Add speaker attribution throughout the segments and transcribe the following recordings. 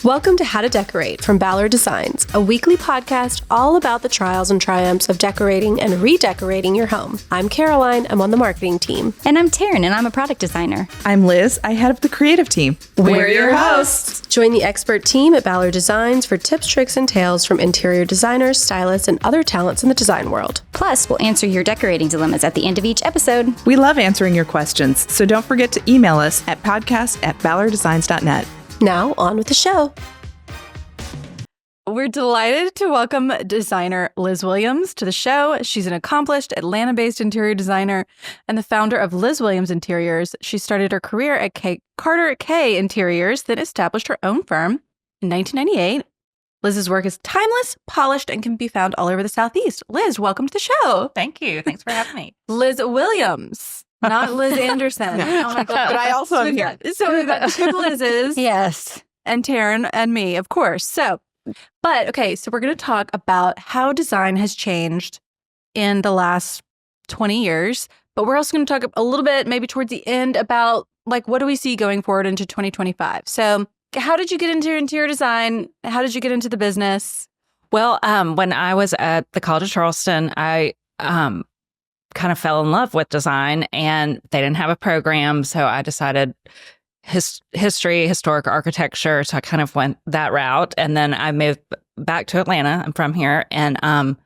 Speaker 1: Welcome to How to Decorate from Ballard Designs, a weekly podcast all about the trials and triumphs of decorating and redecorating your home. I'm Caroline, I'm on the marketing team.
Speaker 2: And I'm Taryn, and I'm a product designer.
Speaker 3: I'm Liz, I head up the creative team.
Speaker 1: We're your hosts. Join the expert team at Ballard Designs for tips, tricks, and tales from interior designers, stylists, and other talents in the design world.
Speaker 2: Plus, we'll answer your decorating dilemmas at the end of each episode.
Speaker 3: We love answering your questions, so don't forget to email us at podcast@ballarddesigns.net.
Speaker 1: Now, on with the show.
Speaker 4: We're delighted to welcome designer Liz Williams to the show. She's an accomplished Atlanta-based interior designer and the founder of Liz Williams Interiors. She started her career at Carter K Interiors, then established her own firm in 1998. Liz's work is timeless, polished, and can be found all over the Southeast. Liz, welcome to the show.
Speaker 5: Thank you. Thanks for having me.
Speaker 4: Liz Williams, not Liz Anderson. Oh my God.
Speaker 3: But I also am here.
Speaker 4: So we've got two Liz's.
Speaker 2: Yes.
Speaker 4: And Taryn and me, of course. So we're going to talk about how design has changed in the last 20 years. But we're also going to talk a little bit, maybe towards the end, about like what do we see going forward into 2025. So how did you get into interior design? How did you get into the business?
Speaker 5: Well, when I was at the College of Charleston, I kind of fell in love with design, and they didn't have a program, so I decided historic architecture. So I kind of went that route, and then I moved back to Atlanta. I'm from here, and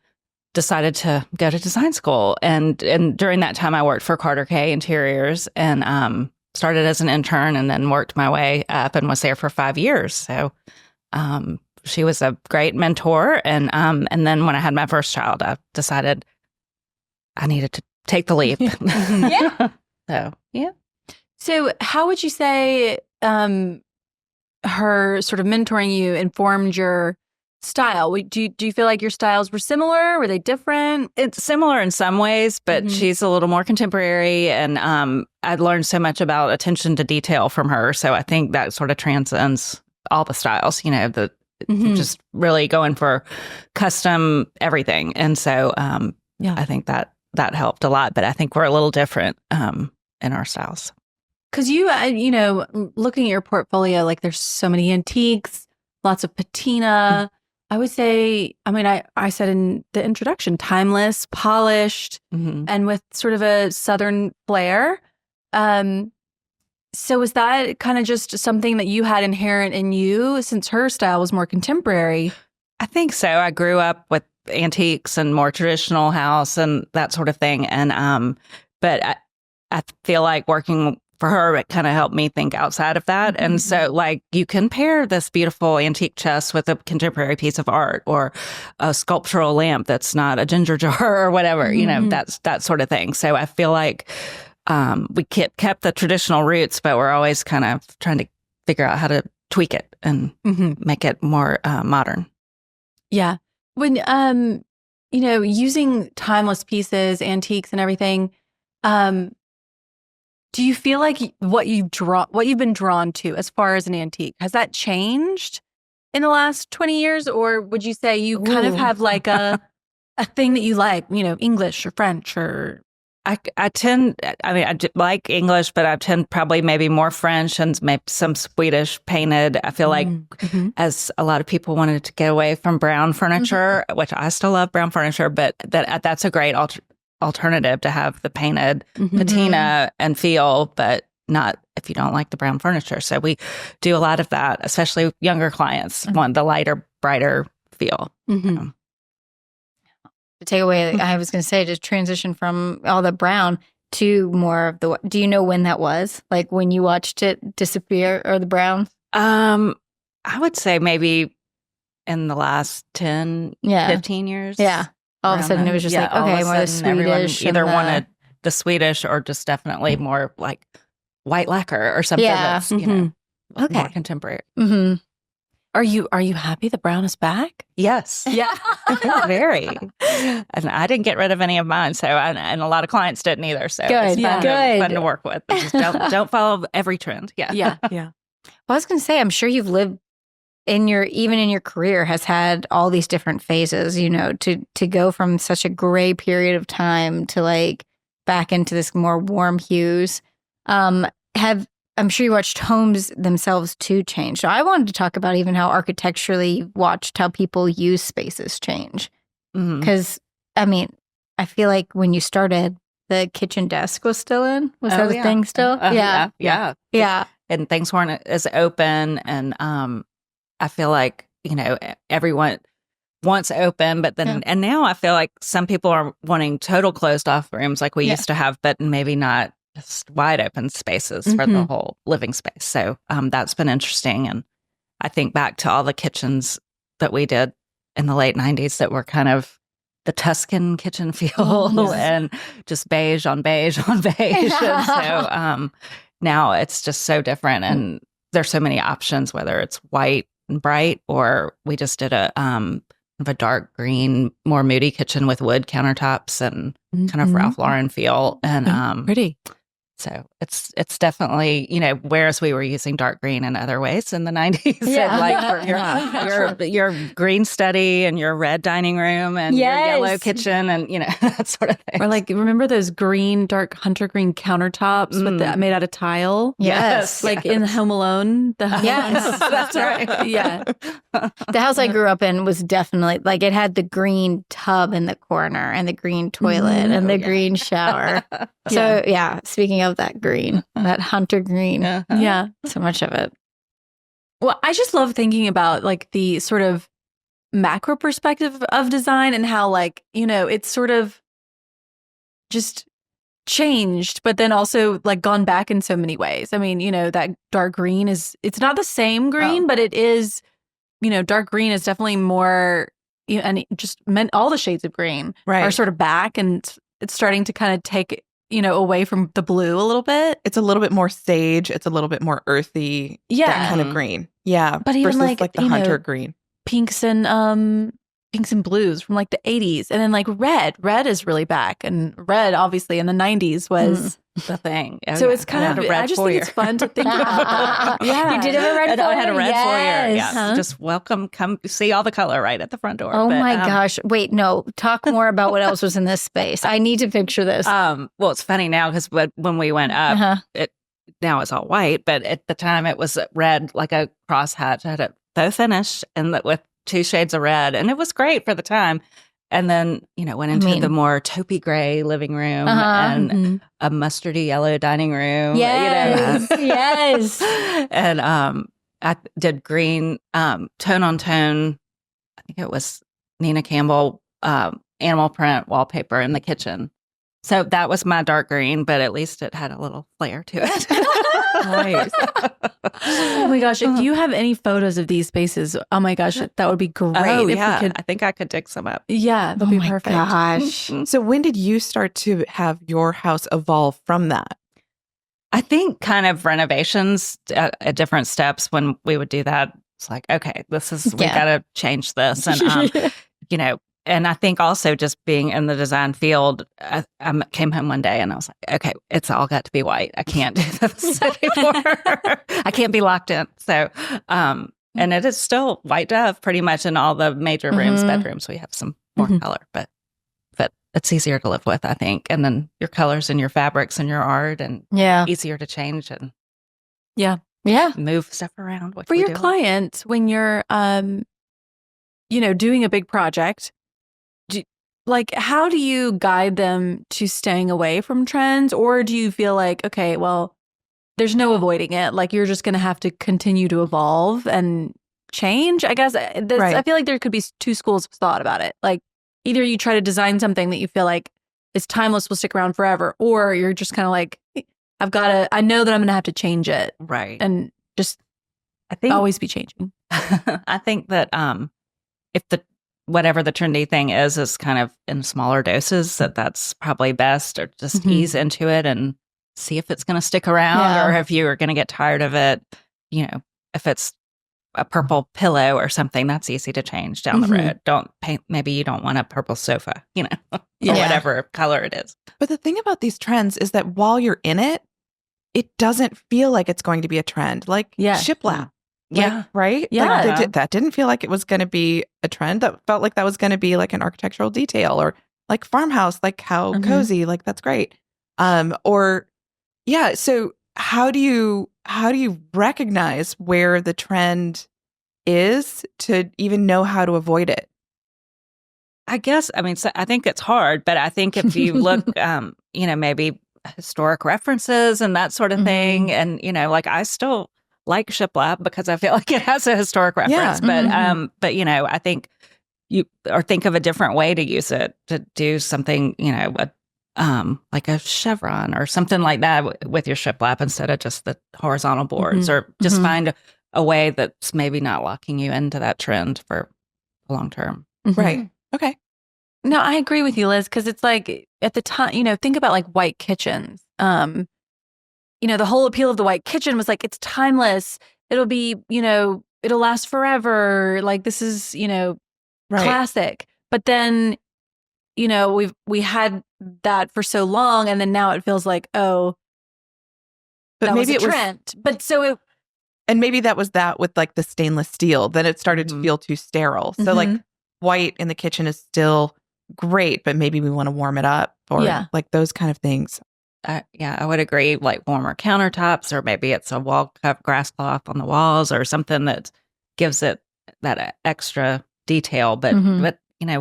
Speaker 5: decided to go to design school. And during that time, I worked for Carter K Interiors, and started as an intern, and then worked my way up, and was there for 5 years. So she was a great mentor, and then when I had my first child, I decided I needed to take the leap.
Speaker 4: Yeah.
Speaker 5: So yeah.
Speaker 4: So how would you say her sort of mentoring you informed your style? Do you feel like your styles were similar? Were they different?
Speaker 5: It's similar in some ways, but she's a little more contemporary, and I'd learned so much about attention to detail from her. So I think that sort of transcends all the styles, just really going for custom everything. And so I think that helped a lot, but I think we're a little different in our styles.
Speaker 4: Because looking at your portfolio, like there's so many antiques, lots of patina. I would say, I said in the introduction, timeless, polished, and with sort of a Southern flair. So is that kind of just something that you had inherent in you since her style was more contemporary?
Speaker 5: I think so. I grew up with antiques and more traditional house and that sort of thing. And but I feel like working for her, it kind of helped me think outside of that. And so like you can pair this beautiful antique chest with a contemporary piece of art or a sculptural lamp that's not a ginger jar or whatever, that's that sort of thing. So I feel like we kept the traditional roots, but we're always kind of trying to figure out how to tweak it and make it more modern.
Speaker 4: Yeah. When, using timeless pieces, antiques and everything, do you feel like what you've been drawn to as far as an antique, has that changed in the last 20 years? Or would you say you kind of have like a thing that you like, English or French or...
Speaker 5: I like English, but I tend probably maybe more French and maybe some Swedish painted. I feel like as a lot of people wanted to get away from brown furniture, which I still love brown furniture, but that's a great alternative to have the painted patina and feel, but not if you don't like the brown furniture. So we do a lot of that, especially younger clients want the lighter, brighter feel.
Speaker 2: To take away, I was going to say, to transition from all the brown to more of the, do you know when that was? Like when you watched it disappear or the brown?
Speaker 5: I would say maybe in the last 10, 15 years.
Speaker 2: Yeah. All of a sudden it was just like, okay, more the Swedish.
Speaker 5: Everyone either wanted the Swedish or just definitely more like white lacquer or something that's, more contemporary.
Speaker 4: Are you happy the brown is back?
Speaker 5: Yes.
Speaker 4: Yeah.
Speaker 5: Very. And I didn't get rid of any of mine. So, and a lot of clients didn't either. So
Speaker 2: good.
Speaker 5: It's fun to work with. But just don't follow every trend. Yeah.
Speaker 4: Yeah.
Speaker 2: Well, I was going to say, I'm sure you've lived even in your career has had all these different phases, to go from such a gray period of time to like back into this more warm hues. Have I'm sure you watched homes themselves too change. So I wanted to talk about even how architecturally you watched how people use spaces change. Because, I mean, I feel like when you started, the kitchen desk was still in. Was that a thing still?
Speaker 5: Yeah. And things weren't as open. And I feel like, everyone wants open, but then, and now I feel like some people are wanting total closed off rooms like we used to have, but maybe not just wide open spaces for the whole living space. So that's been interesting. And I think back to all the kitchens that we did in the late 90s that were kind of the Tuscan kitchen feel and just beige on beige on beige. And so now it's just so different. And there's so many options, whether it's white and bright, or we just did a dark green, more moody kitchen with wood countertops and kind of Ralph Lauren feel. And
Speaker 4: pretty.
Speaker 5: So it's definitely, whereas we were using dark green in other ways in the 90s, like your green study and your red dining room and your yellow kitchen and, that sort of thing.
Speaker 4: Or like, remember those green, dark hunter green countertops made out of tile?
Speaker 2: Yes.
Speaker 4: Like in Home Alone?
Speaker 2: Yes,
Speaker 5: that's right.
Speaker 4: Yeah.
Speaker 2: The house I grew up in was definitely, like, it had the green tub in the corner and the green toilet and the green shower. So, speaking of that green, that hunter green.
Speaker 4: Yeah.
Speaker 2: So much of it.
Speaker 4: Well, I just love thinking about like the sort of macro perspective of design and how like, it's sort of just changed, but then also like gone back in so many ways. I mean, that dark green it's not the same green, but it is, dark green is definitely more, and it just meant all the shades of green are sort of back, and it's starting to kind of take away from the blue a little bit.
Speaker 3: It's a little bit more sage. It's a little bit more earthy. That kind of green. Yeah.
Speaker 4: But even
Speaker 3: versus like the hunter green.
Speaker 4: Pinks and blues from like the 80s. And then like red. Red is really back. And red, obviously, in the 90s was
Speaker 5: the thing.
Speaker 4: So it's kind of, I just think it's fun to think about.
Speaker 2: You did have a red foyer?
Speaker 5: I had a red foyer.
Speaker 2: Yes.
Speaker 5: Yeah. Just welcome. Come see all the color right at the front door.
Speaker 2: Oh my gosh. Wait, no. Talk more about what else was in this space. I need to picture this.
Speaker 5: Well, it's funny now because when we went up, now it's all white, but at the time it was red, like a crosshatch. I had it faux finish and with 2 shades of red. And it was great for the time. And then, went into the more taupey gray living room and a mustardy yellow dining room.
Speaker 2: Yes, yes.
Speaker 5: And I did green tone on tone. I think it was Nina Campbell animal print wallpaper in the kitchen. So that was my dark green, but at least it had a little flair to it.
Speaker 4: Nice. Oh my gosh, if you have any photos of these spaces, oh my gosh, that would be great.
Speaker 5: Oh,
Speaker 4: if
Speaker 5: yeah.
Speaker 4: we could,
Speaker 5: I think I could dig some up.
Speaker 4: Yeah, that'd be perfect.
Speaker 2: Gosh.
Speaker 3: So when did you start to have your house evolve from that?
Speaker 5: I think kind of renovations at different steps when we would do that. It's like, okay, we got to change this. And, and I think also just being in the design field, I came home one day and I was like, okay, it's all got to be white. I can't do this anymore. I can't be locked in. So, and it is still white dove pretty much in all the major rooms, bedrooms. We have some more color, but it's easier to live with, I think. And then your colors and your fabrics and your art and easier to change and move stuff around.
Speaker 4: For your clients, when you're, doing a big project, how do you guide them to staying away from trends? Or do you feel like, okay, well, there's no avoiding it. Like you're just going to have to continue to evolve and change. I guess I feel like there could be 2 schools of thought about it. Like either you try to design something that you feel like is timeless, will stick around forever, or you're just kind of like, I know that I'm going to have to change it.
Speaker 5: Right.
Speaker 4: And just always be changing.
Speaker 5: I think that if whatever the trendy thing is kind of in smaller doses, that's probably best, or just ease into it and see if it's going to stick around or if you are going to get tired of it. If it's a purple pillow or something, that's easy to change down the road. Maybe you don't want a purple sofa, or whatever color it is.
Speaker 3: But the thing about these trends is that while you're in it, it doesn't feel like it's going to be a trend. Like shiplap. Right?
Speaker 4: Yeah.
Speaker 3: Like that didn't feel like it was going to be a trend. That felt like that was going to be like an architectural detail, or like farmhouse, like how cozy, like that's great. So how do you recognize where the trend is to even know how to avoid it?
Speaker 5: I guess, I mean, so I think it's hard, but I think if you look, maybe historic references and that sort of thing, and, like I still like shiplap because I feel like it has a historic reference, but I think think of a different way to use it, to do something, like a chevron or something like that with your shiplap instead of just the horizontal boards, or just find a way that's maybe not locking you into that trend for long term.
Speaker 3: Right. Okay.
Speaker 4: No, I agree with you, Liz, because it's like at the time, think about like white kitchens. The whole appeal of the white kitchen was like, it's timeless. It'll be, it'll last forever. Like this is, classic. But then, we had that for so long, and then now it feels like, but maybe it was a trend. But so
Speaker 3: and maybe that was that with like the stainless steel. Then it started to feel too sterile. So like white in the kitchen is still great, but maybe we want to warm it up, or like those kind of things.
Speaker 5: I would agree. Like warmer countertops, or maybe it's a wall grass cloth on the walls, or something that gives it that extra detail. But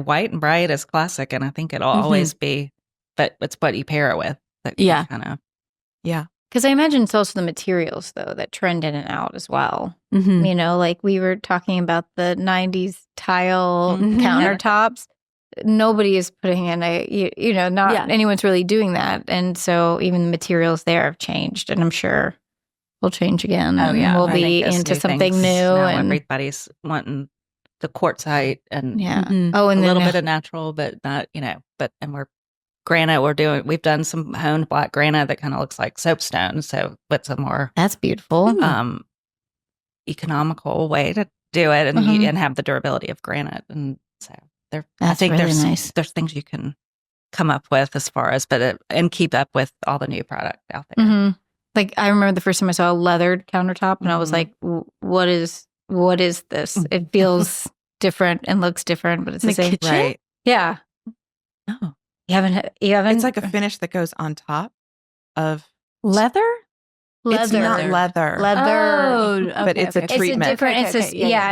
Speaker 5: white and bright is classic, and I think it'll always be. But it's what you pair it with.
Speaker 2: Because I imagine it's also the materials, though, that trend in and out as well. Like we were talking about the 90s tile countertops. Nobody is putting in anyone's really doing that. And so even the materials there have changed, and I'm sure we'll change again.
Speaker 5: Oh, yeah.
Speaker 2: We'll be into something new. And
Speaker 5: everybody's wanting the quartzite and
Speaker 2: and
Speaker 5: a little bit of natural, but not, and we're granite. We've done some honed black granite that kind of looks like soapstone. So it's a more
Speaker 2: that's beautiful,
Speaker 5: economical way to do it, and have the durability of granite. And so I think
Speaker 2: really
Speaker 5: there's things you can come up with as far as, and keep up with all the new product out there.
Speaker 2: Like I remember the first time I saw a leathered countertop, and I was like, what is this? It feels different and looks different, but it's the same.
Speaker 4: Kitchen?
Speaker 2: Right. Yeah.
Speaker 3: Oh.
Speaker 2: You haven't.
Speaker 3: It's like a finish that goes on top of
Speaker 4: leather.
Speaker 3: It's not leather. But it's a treatment.
Speaker 2: It's a different.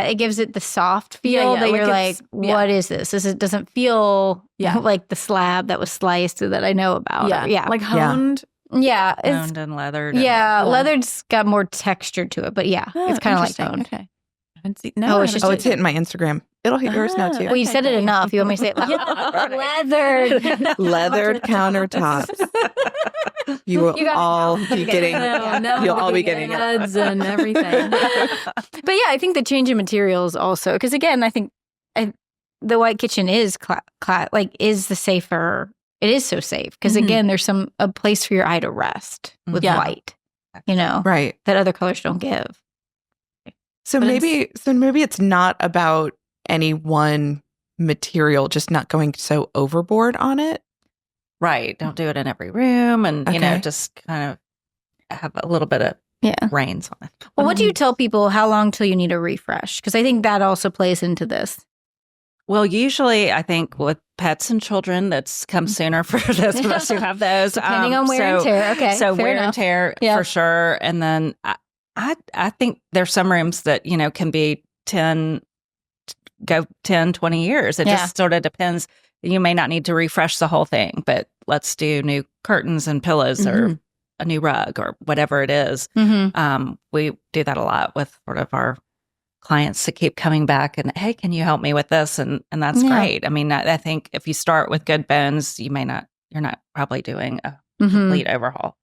Speaker 2: It gives it the soft feel that you're like, what is this? It doesn't feel like the slab that was sliced that I know about.
Speaker 4: Like honed.
Speaker 2: Yeah, it's
Speaker 5: honed and leathered.
Speaker 2: Leathered's got more texture to it, but it's kind of like honed.
Speaker 4: Okay.
Speaker 2: It's
Speaker 3: hitting my Instagram. It'll hit yours now too.
Speaker 2: Well, you said it enough. You want me to say it leathered.
Speaker 3: Leathered countertops. You will all be getting. You'll all be getting
Speaker 4: ads and everything.
Speaker 2: But I think the change in materials also, because again, I think the white kitchen is is the safer. It is so safe because again, there's a place for your eye to rest with white.
Speaker 3: Right,
Speaker 2: that other colors don't give.
Speaker 3: So maybe it's not about any one material, just not going so overboard on it.
Speaker 5: Right. Don't do it in every room, and just kind of have a little bit of rains on it.
Speaker 2: Well, what do you tell people? How long till you need a refresh? Because I think that also plays into this.
Speaker 5: Well, usually I think with pets and children, that's come sooner for those of us who have those.
Speaker 2: Depending on wear and tear. Okay.
Speaker 5: So wear and tear for sure. And then I think there's some rooms that, can be 10, 20 years. It just sort of depends. You may not need to refresh the whole thing, but let's do new curtains and pillows or a new rug or whatever it is. We do that a lot with sort of our clients to keep coming back and, hey, can you help me with this? And that's great. I mean, I think if you start with good bones, you're not probably doing a complete overhaul.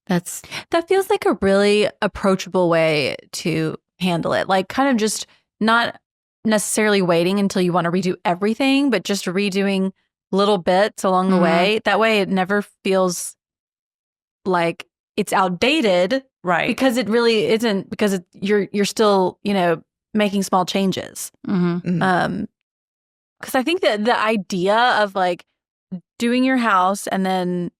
Speaker 4: That feels like a really approachable way to handle it. Like kind of just not necessarily waiting until you want to redo everything, but just redoing little bits along the way. That way it never feels like it's outdated.
Speaker 5: Right.
Speaker 4: Because it really isn't, because you're still, making small changes. Because I think that the idea of like doing your house and then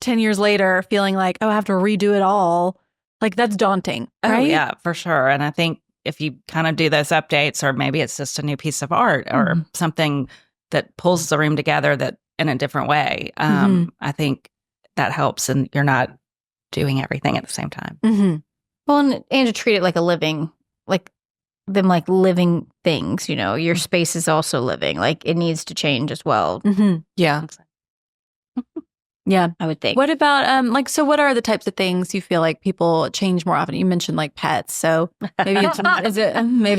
Speaker 4: 10 years later feeling like, I have to redo it all, like that's daunting, right?
Speaker 5: Oh, yeah, for sure. And I think if you kind of do those updates, or maybe it's just a new piece of art or something that pulls the room together that in a different way, I think that helps, and you're not doing everything at the same time.
Speaker 4: Mm-hmm.
Speaker 2: Well, and to treat it like a living, like them like living things, you know, your space is also living. Like it needs to change as well.
Speaker 4: Mm-hmm.
Speaker 3: Yeah.
Speaker 4: Yeah.
Speaker 2: I would think.
Speaker 4: What about so what are the types of things you feel like people change more often? You mentioned like pets. So maybe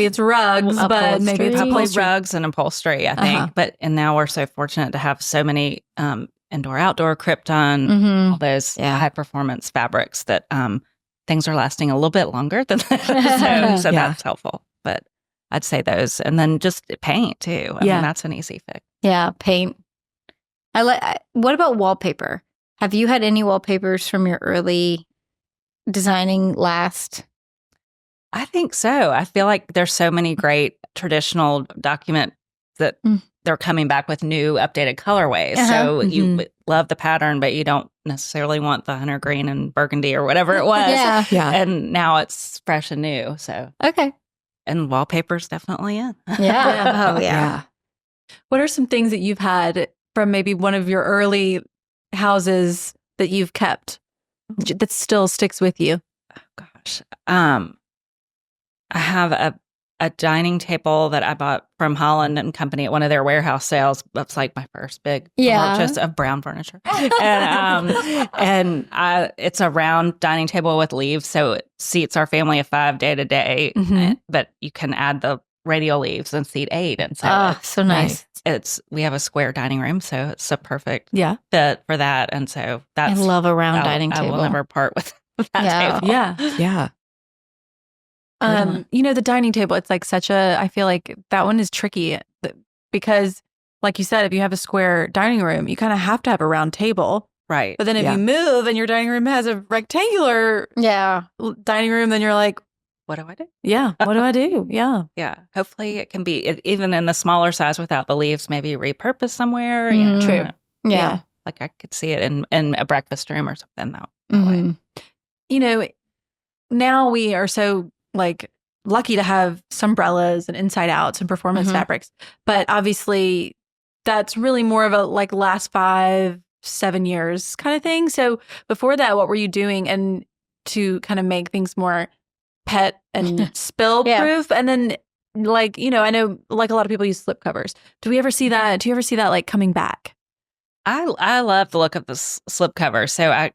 Speaker 4: it's rugs, but maybe it's
Speaker 5: Probably
Speaker 4: upholstery.
Speaker 5: rugs and upholstery, I think. And now we're so fortunate to have so many indoor outdoor Krypton, all those high performance fabrics that things are lasting a little bit longer than that. So that's helpful. But I'd say those, and then just paint too. I mean, that's an easy fix.
Speaker 2: Yeah, paint. What about wallpaper? Have you had any wallpapers from your early designing last?
Speaker 5: I think so. I feel like there's so many great traditional documents that they're coming back with new updated colorways. So you love the pattern, but you don't necessarily want the hunter green and burgundy or whatever it was.
Speaker 2: Yeah.
Speaker 5: And now it's fresh and new. So
Speaker 2: okay.
Speaker 5: And wallpaper's definitely in.
Speaker 2: Yeah. Oh yeah.
Speaker 4: What are some things that you've had from maybe one of your early houses that you've kept that still sticks with you?
Speaker 5: Oh, gosh. I have a dining table that I bought from Holland and Company at one of their warehouse sales. That's like my first big purchase of brown furniture. And it's a round dining table with leaves, so it seats our family of 5 day to day. But you can add the radial leaves and seat 8, and so
Speaker 2: so nice.
Speaker 5: We have a square dining room, so it's a perfect fit for that. And so
Speaker 2: I love a round dining table.
Speaker 5: I will never part with that table.
Speaker 4: Yeah. The dining table, it's like I feel like that one is tricky because like you said, if you have a square dining room, you kind of have to have a round table.
Speaker 5: Right.
Speaker 4: But then if you move and your dining room has a rectangular dining room, then you're like,
Speaker 5: what do I do?
Speaker 4: Yeah. What do I do? Yeah.
Speaker 5: Yeah. Hopefully it can be, even in the smaller size without the leaves, maybe repurposed somewhere.
Speaker 4: True.
Speaker 2: Yeah.
Speaker 5: Like I could see it in a breakfast room or something that way.
Speaker 4: Now we are so like lucky to have umbrellas and inside outs and performance fabrics. But obviously that's really more of a like last 5-7 years kind of thing. So before that, what were you doing and to kind of make things more pet and spill proof? And then like, I know like a lot of people use slipcovers. Do you ever see that like coming back?
Speaker 5: I love the look of the slipcover. So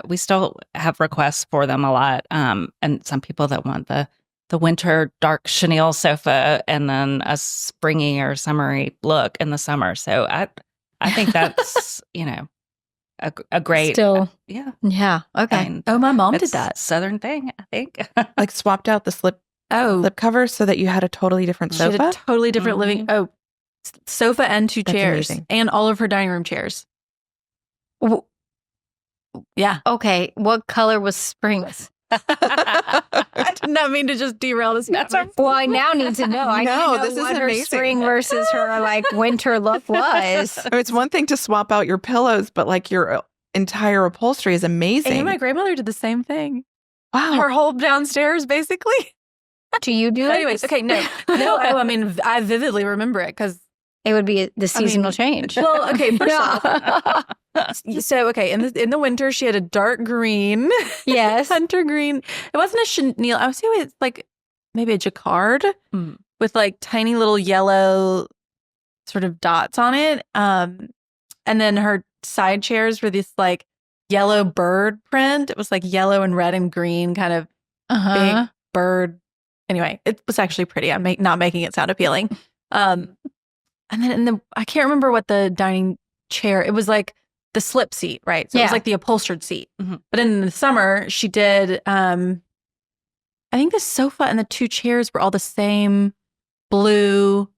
Speaker 5: we still have requests for them a lot. And some people that want the winter dark chenille sofa and then a springy or summery look in the summer. So I think that's, a great
Speaker 2: Yeah. Okay.
Speaker 5: I mean,
Speaker 4: my mom did that.
Speaker 5: Southern thing, I think.
Speaker 3: Like swapped out the slip cover so that you had a totally different sofa.
Speaker 4: She had a totally different living. Sofa and 2 chairs.
Speaker 3: Amazing.
Speaker 4: And all of her dining room chairs. Yeah.
Speaker 2: Okay. What color was Springs?
Speaker 4: I did not mean to just derail this.
Speaker 2: Well, I now need to know. I
Speaker 3: No,
Speaker 2: need to know
Speaker 3: this is
Speaker 2: what her
Speaker 3: amazing.
Speaker 2: spring versus her like winter look was.
Speaker 3: It's one thing to swap out your pillows, but like your entire upholstery is amazing.
Speaker 4: And my grandmother did the same thing.
Speaker 3: Wow.
Speaker 4: Her whole downstairs, basically.
Speaker 2: Do you do it?
Speaker 4: Anyways, okay, no. I mean, I vividly remember it because
Speaker 2: it would be the seasonal change.
Speaker 4: Well, okay, first off. So, okay, in the winter, she had a dark green.
Speaker 2: Yes.
Speaker 4: Hunter green. It wasn't a chenille. I was saying it's like maybe a jacquard with like tiny little yellow sort of dots on it. And then her side chairs were this like yellow bird print. It was like yellow and red and green kind of big bird. Anyway, it was actually pretty. I'm not making it sound appealing. And then I can't remember what the dining chair, it was like the slip seat, right? So it was like the upholstered seat. But in the summer, she did, I think the sofa and the 2 chairs were all the same blue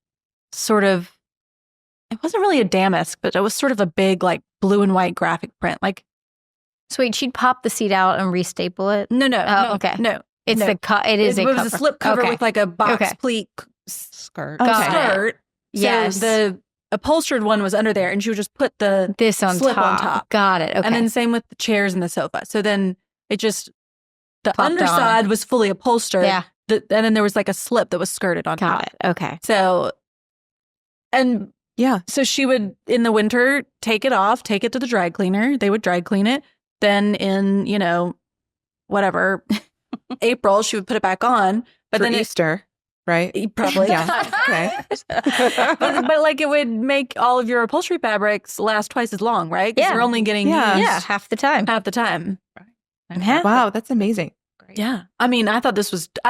Speaker 4: sort of, it wasn't really a damask, but it was sort of a big like blue and white graphic print. Like,
Speaker 2: so wait, she'd pop the seat out and restaple it?
Speaker 4: No.
Speaker 2: Okay.
Speaker 4: No.
Speaker 2: It's the cut. It is
Speaker 4: it
Speaker 2: a
Speaker 4: was a slip cover with like a box pleat
Speaker 5: skirt.
Speaker 4: skirt.
Speaker 2: Yes.
Speaker 4: So the upholstered one was under there, and she would just put
Speaker 2: this on
Speaker 4: slip
Speaker 2: top.
Speaker 4: on top.
Speaker 2: Got it. Okay.
Speaker 4: And then same with the chairs and the sofa. So then it just the
Speaker 2: Popped
Speaker 4: underside
Speaker 2: on.
Speaker 4: was fully upholstered.
Speaker 2: Yeah.
Speaker 4: And then there was like a slip that was skirted on top.
Speaker 2: Got it. Okay.
Speaker 4: So, and
Speaker 3: Yeah.
Speaker 4: so she would in the winter take it off, take it to the dry cleaner. They would dry clean it. Then in whatever, April, she would put it back on. But
Speaker 3: For
Speaker 4: then
Speaker 3: Easter, right?
Speaker 4: Probably.
Speaker 3: Yeah. Okay.
Speaker 4: but like it would make all of your upholstery fabrics last twice as long, right? Because you're only getting used
Speaker 2: half the time.
Speaker 4: half the time.
Speaker 3: Wow, that's amazing.
Speaker 5: Great.
Speaker 4: Yeah. I mean, I thought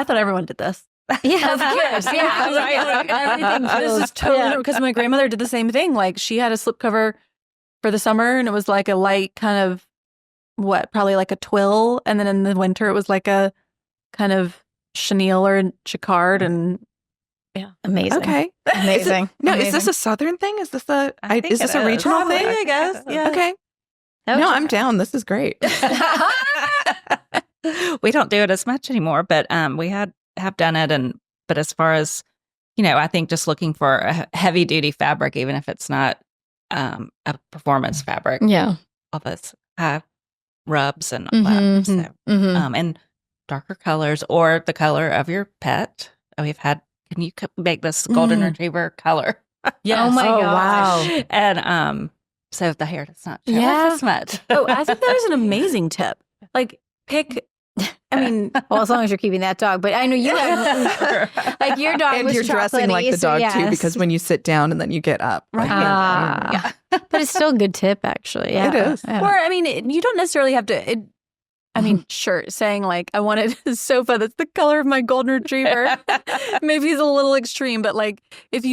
Speaker 4: everyone did this.
Speaker 2: Yeah,
Speaker 4: Of course. Yeah. This is totally because my grandmother did the same thing. Like she had a slipcover for the summer and it was like a light kind of probably like a twill. And then in the winter it was like a kind of chenille or jacquard and
Speaker 2: amazing.
Speaker 3: Okay.
Speaker 2: Amazing.
Speaker 3: Is this a Southern thing? Is this a regional
Speaker 4: Probably,
Speaker 3: thing?
Speaker 4: I guess. Yeah.
Speaker 3: Okay. No, I'm down. This is great.
Speaker 5: We don't do it as much anymore, but we have done it. But as far as, I think just looking for a heavy duty fabric, even if it's not a performance fabric.
Speaker 2: Yeah.
Speaker 5: All this have rubs and all that. So, and darker colors or the color of your pet. Can you make this golden retriever color?
Speaker 4: Yeah.
Speaker 2: Oh my
Speaker 3: Oh,
Speaker 2: gosh.
Speaker 3: wow.
Speaker 5: And so the hair does not show up as much.
Speaker 4: Oh, I think that is an amazing tip. Like pick,
Speaker 2: well, as long as you're keeping that dog. But I know you have, like your dog
Speaker 3: And
Speaker 2: was
Speaker 3: you're dressing like the dog
Speaker 2: chocolatey,
Speaker 3: too, because when you sit down and then you get up.
Speaker 4: Right.
Speaker 2: But it's still a good tip, actually. Yeah.
Speaker 3: It is.
Speaker 2: Yeah.
Speaker 4: or you don't necessarily have to. Sure, saying like I wanted a sofa that's the color of my golden retriever. Maybe it's a little extreme, but like if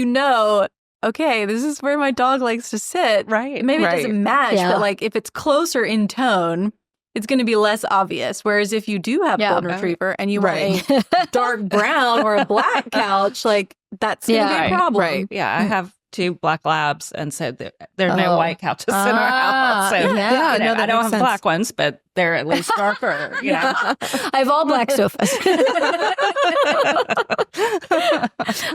Speaker 4: okay, this is where my dog likes to sit.
Speaker 5: Right.
Speaker 4: Maybe it doesn't match,
Speaker 2: Yeah.
Speaker 4: but like if it's closer in tone, it's going to be less obvious. Whereas if you do have golden retriever and you want a dark brown or a black couch, like that's going to be a problem.
Speaker 3: Right.
Speaker 5: Yeah, I have 2 black labs, and so there are no white couches in our house. So
Speaker 2: yeah.
Speaker 5: I don't have black ones, but they're at least darker.
Speaker 2: I have all black sofas.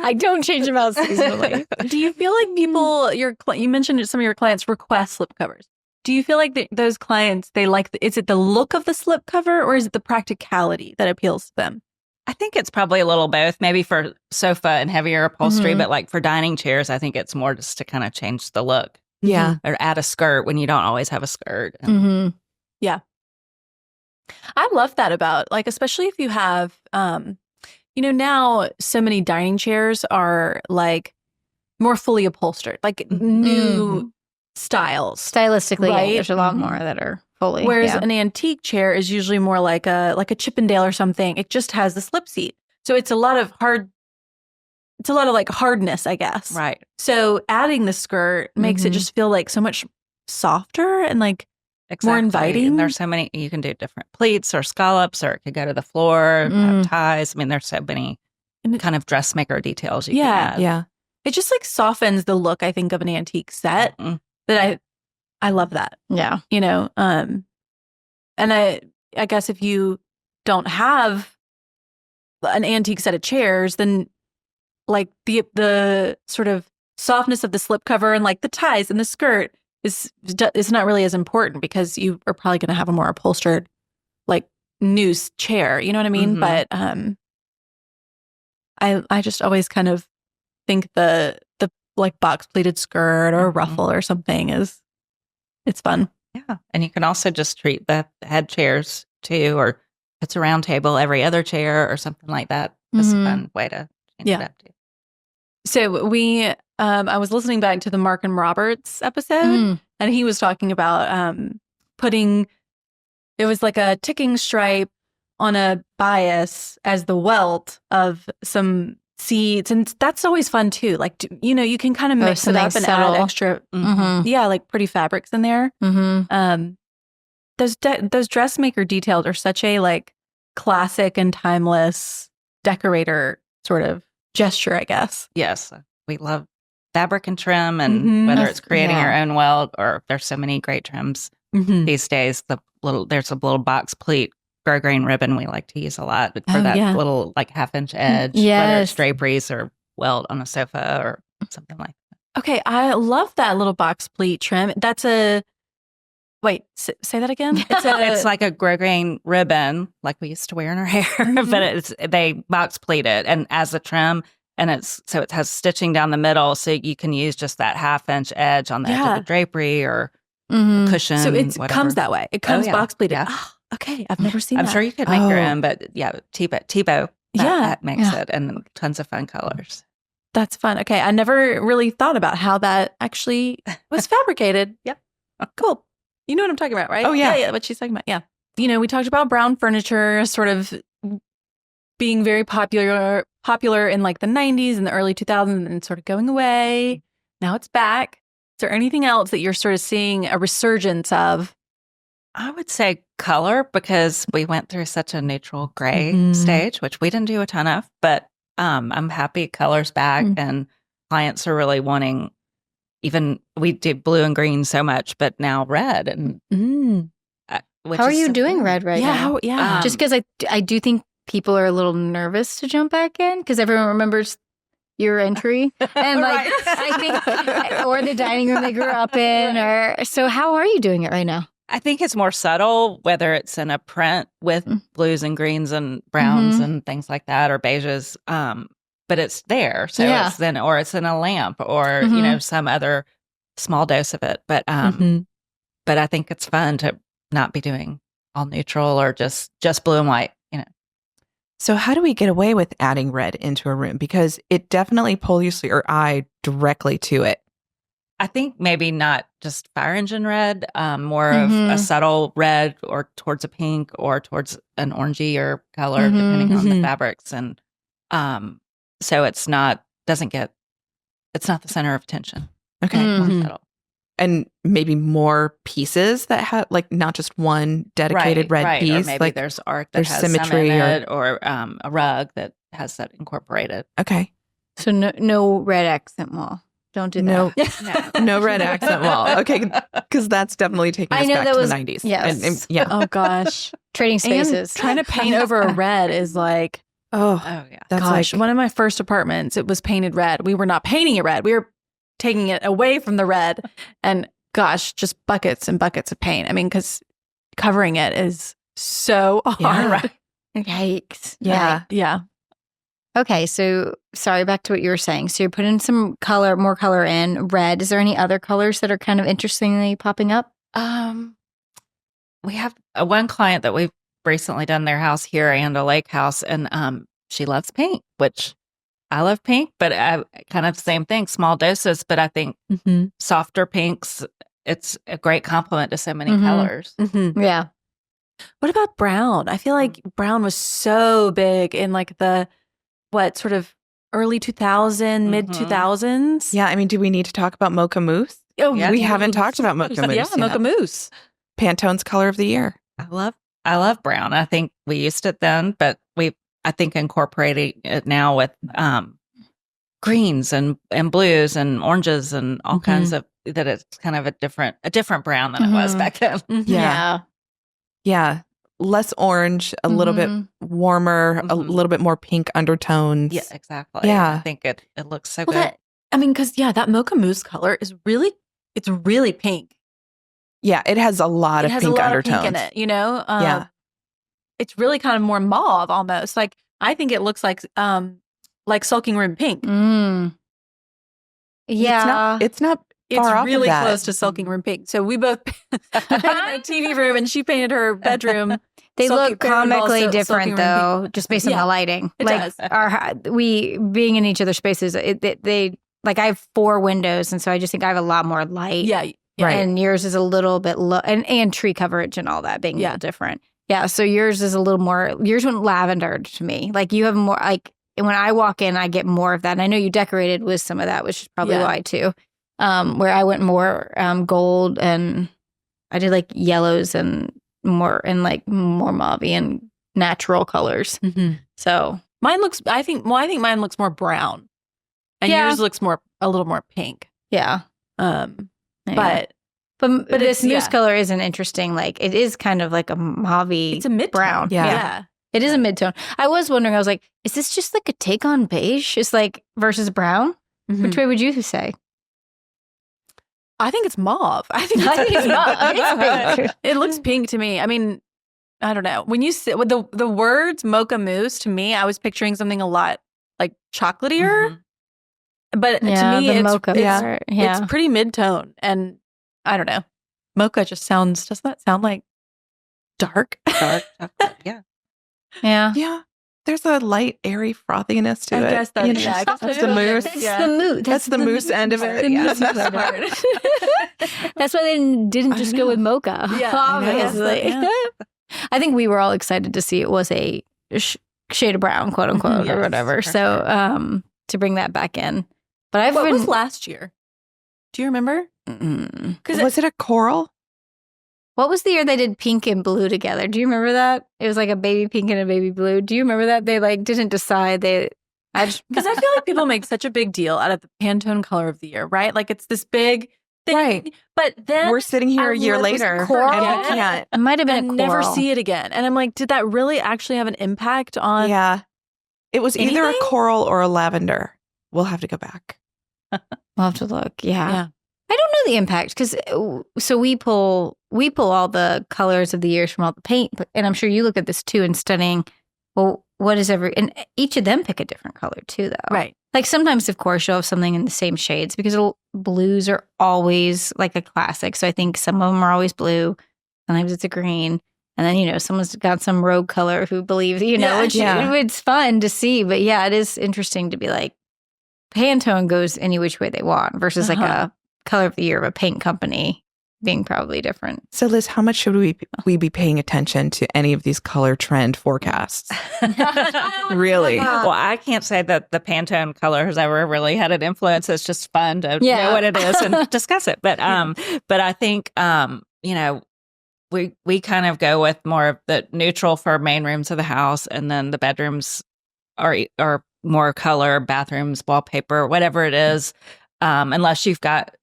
Speaker 2: I don't change them out seasonally.
Speaker 4: Do you feel like people, you mentioned some of your clients request slipcovers. Do you feel like those clients, they like, is it the look of the slipcover or is it the practicality that appeals to them?
Speaker 5: I think it's probably a little both, maybe for sofa and heavier upholstery, but like for dining chairs, I think it's more just to kind of change the look.
Speaker 3: Yeah.
Speaker 5: Or add a skirt when you don't always have a skirt.
Speaker 4: Yeah. I love that about, like, especially if you have, now so many dining chairs are like more fully upholstered, like new styles.
Speaker 2: Stylistically,
Speaker 4: Right?
Speaker 2: there's a lot more that are fully.
Speaker 4: Whereas an antique chair is usually more like a Chippendale or something. It just has the slip seat. So it's a lot of like hardness, I guess.
Speaker 5: Right.
Speaker 4: So adding the skirt makes it just feel like so much softer and like more inviting.
Speaker 5: And there's so many, you can do different pleats or scallops, or it could go to the floor, have ties. I mean, there's so many kind of dressmaker details you can add.
Speaker 3: Yeah.
Speaker 4: It just like softens the look, I think, of an antique set that I love that.
Speaker 2: Yeah.
Speaker 4: And I guess if you don't have an antique set of chairs, then like the sort of softness of the slipcover and like the ties and the skirt is not really as important because you are probably going to have a more upholstered like new chair. You know what I mean? But I just always kind of think the like box pleated skirt or a ruffle or something it's fun.
Speaker 5: Yeah. And you can also just treat the head chairs too, or if it's a round table, every other chair or something like that. It's a fun way to change it up too.
Speaker 4: So I was listening back to the Mark and Roberts episode and he was talking about putting, it was like a ticking stripe on a bias as the welt of some seats, and that's always fun too. Like you can kind of mix it up and add extra, like pretty fabrics in there. Those dressmaker details are such a like classic and timeless decorator sort of gesture, I guess.
Speaker 5: Yes, we love fabric and trim, and whether it's creating your own welt or there's so many great trims these days. There's a little box pleat grosgrain ribbon we like to use a lot for that little like 1/2 inch edge, whether it's draperies or welt on a sofa or something like that.
Speaker 4: Okay, I love that little box pleat trim. That's say that again.
Speaker 5: It's like a grosgrain ribbon, like we used to wear in our hair, but they box pleat it and as a trim, and it has stitching down the middle, so you can use just that 1/2 inch edge on the edge of the drapery or cushion.
Speaker 4: So it
Speaker 5: whatever.
Speaker 4: comes that way. It comes box pleated.
Speaker 5: Yeah.
Speaker 4: Oh, Okay, I've never seen
Speaker 5: I'm
Speaker 4: that.
Speaker 5: sure you could make your own, but Tebow that makes it, and tons of fun colors.
Speaker 4: That's fun. Okay, I never really thought about how that actually was fabricated.
Speaker 5: Yep.
Speaker 4: Cool. You know what I'm talking about, right?
Speaker 3: Oh, yeah.
Speaker 4: Yeah, what she's talking about. Yeah. You know, we talked about brown furniture sort of being very popular in like the 90s and the early 2000s and sort of going away. Now it's back. Is there anything else that you're sort of seeing a resurgence of?
Speaker 5: I would say color, because we went through such a neutral gray stage, which we didn't do a ton of, but I'm happy color's back and clients are really wanting, even we did blue and green so much, but now red. And
Speaker 2: how are you doing red right now? Just because I do think people are a little nervous to jump back in because everyone remembers your entry and like I think, or the dining room they grew up in, or so. How are you doing it right now?
Speaker 5: I think it's more subtle, whether it's in a print with blues and greens and browns and things like that, or beiges. But it's there, so it's then, or it's in a lamp, or you know, some other small dose of it. But I think it's fun to not be doing all neutral or just blue and white. You know.
Speaker 3: So how do we get away with adding red into a room? Because it definitely pulls your eye directly to it.
Speaker 5: I think maybe not just fire engine red, more of a subtle red or towards a pink or towards an orangey color, depending on the fabrics. And so it's not the center of attention.
Speaker 3: Okay.
Speaker 5: More subtle.
Speaker 3: And maybe more pieces that have like not just one dedicated red piece.
Speaker 5: Or maybe
Speaker 3: like
Speaker 5: there's art that
Speaker 3: there's
Speaker 5: has
Speaker 3: symmetry
Speaker 5: some in it, or a rug that has that incorporated.
Speaker 3: Okay.
Speaker 2: So no red accent wall. Don't do that.
Speaker 3: No red accent wall. Okay, because that's definitely taking us back to the 90s.
Speaker 2: Yes.
Speaker 3: And yeah.
Speaker 4: Oh gosh.
Speaker 2: Trading spaces.
Speaker 4: And trying to paint over a red is like,
Speaker 3: Oh
Speaker 5: yeah.
Speaker 3: That's
Speaker 4: gosh.
Speaker 3: like,
Speaker 4: One of my first apartments, it was painted red. We were not painting it red. We were taking it away from the red, and gosh, just buckets and buckets of paint. I mean, because covering it is so hard.
Speaker 2: Yikes.
Speaker 3: yeah.
Speaker 4: Yeah.
Speaker 2: Okay, so sorry, back to what you were saying. So you're putting some color, more color in red. Is there any other colors that are kind of interestingly popping up?
Speaker 5: We have one client that we've recently done their house here and a lake house, and she loves pink, which I love pink, but kind of same thing, small doses. But I think softer pinks, it's a great complement to so many colors.
Speaker 2: Yeah.
Speaker 4: What about brown? I feel like brown was so big in like the sort of early 2000s, mid 2000s.
Speaker 3: Yeah, I mean, do we need to talk about Mocha Mousse?
Speaker 4: Oh,
Speaker 5: Yeah.
Speaker 3: We haven't talked about Mocha Mousse.
Speaker 4: Yeah, Mocha Mousse.
Speaker 3: Pantone's color of the year.
Speaker 5: I love brown. I think we used it then, but I think incorporating it now with greens and blues and oranges and all kinds of, that it's kind of a different brown than it was back then.
Speaker 3: Yeah. Yeah. Less orange, a little bit warmer, a little bit more pink undertones.
Speaker 5: Yeah, exactly.
Speaker 3: Yeah.
Speaker 5: I think it looks so good.
Speaker 4: Because that Mocha Mousse color is it's really pink.
Speaker 3: Yeah, it has a lot of pink undertones.
Speaker 4: Of pink in it, you know?
Speaker 3: Yeah.
Speaker 4: It's really kind of more mauve almost. Like, I think it looks like sulking room pink.
Speaker 2: Yeah.
Speaker 3: It's not far off
Speaker 4: really
Speaker 3: of that.
Speaker 4: close to sulking room pink. So we both painted a TV room, and she painted her bedroom.
Speaker 2: They look
Speaker 4: Sulking
Speaker 2: comically different
Speaker 4: room pink.
Speaker 2: though, just based on the lighting.
Speaker 4: It
Speaker 2: like
Speaker 4: does.
Speaker 2: We being in each other's spaces, they like I have 4 windows, and so I just think I have a lot more light.
Speaker 4: Yeah.
Speaker 3: Right.
Speaker 2: And yours is a little bit low, and tree coverage and all that being a little different. Yeah, so yours is a little more. Yours went lavender to me. Like you have more. Like when I walk in, I get more of that. And I know you decorated with some of that, which is probably why too. Where I went more gold, and I did like yellows and more mauve and natural colors. So
Speaker 4: mine looks. I think mine looks more brown, and yours looks a little more pink.
Speaker 2: Yeah.
Speaker 4: But
Speaker 2: this mousse color is an interesting. Like it is kind of like a mauve.
Speaker 4: It's a mid
Speaker 2: brown.
Speaker 4: Yeah.
Speaker 2: It is a mid-tone. I was wondering. I was like, is this just like a take on beige? It's like versus brown. Which way would you say?
Speaker 4: I think it's mauve. I think it's mauve. It's pink. It looks pink to me. I mean, I don't know. When you sit with the words Mocha Mousse, to me, I was picturing something a lot like chocolatier. But to me, it's pretty mid-tone. And I don't know. Mocha just doesn't that sound like dark.
Speaker 5: Dark chocolate. Yeah.
Speaker 2: Yeah.
Speaker 3: Yeah. There's a light, airy frothiness to
Speaker 4: I
Speaker 3: it.
Speaker 4: guess that-
Speaker 3: you know?
Speaker 4: yeah, I guess
Speaker 3: That's the mousse.
Speaker 2: That's
Speaker 4: Yeah.
Speaker 2: the mousse.
Speaker 3: That's the mousse end of it.
Speaker 2: The
Speaker 3: Yeah.
Speaker 2: mousse part. That's why they didn't just go with Mocha.
Speaker 4: Yeah,
Speaker 2: obviously.
Speaker 4: yeah.
Speaker 2: I think we were all excited to see it was a shade of brown, quote unquote,
Speaker 5: Yes,
Speaker 2: or whatever.
Speaker 5: for
Speaker 2: So to bring that back in. But
Speaker 4: What was last year? Do you remember?
Speaker 2: Because
Speaker 3: Was it a coral?
Speaker 2: what was the year they did pink and blue together? Do you remember that? It was like a baby pink and a baby blue. Do you remember that? They like didn't decide. Because
Speaker 4: I feel like people make such a big deal out of the Pantone color of the year, right? Like it's this big thing.
Speaker 3: Right.
Speaker 4: But then
Speaker 3: We're sitting here a year
Speaker 4: love was
Speaker 3: later
Speaker 4: coral.
Speaker 3: and we can't.
Speaker 2: it might have been
Speaker 4: and
Speaker 2: a
Speaker 4: never
Speaker 2: coral.
Speaker 4: see it again. And I'm like, did that really actually have an impact on?
Speaker 3: Yeah. It was either a
Speaker 4: Anything?
Speaker 3: coral or a lavender. We'll have to go back.
Speaker 2: We'll have to look. Yeah.
Speaker 4: Yeah.
Speaker 2: I don't know the impact because so we pull all the colors of the years from all the paint, and I'm sure you look at this too and studying. Well, what is and each of them pick a different color too, though.
Speaker 4: Right.
Speaker 2: Like sometimes, of course, you'll have something in the same shades because blues are always like a classic. So I think some of them are always blue. Sometimes it's a green. And then, someone's got some rogue color who believes, it's fun to see. But yeah, it is interesting to be like, Pantone goes any which way they want versus like a color of the year of a paint company being probably different.
Speaker 3: So, Liz, how much should we be paying attention to any of these color trend forecasts? Really?
Speaker 5: Well, I can't say that the Pantone color has ever really had an influence. It's just fun to know what it is and discuss it. But I think we kind of go with more of the neutral for main rooms of the house, and then the bedrooms are more color, bathrooms, wallpaper, whatever it is, unless you've got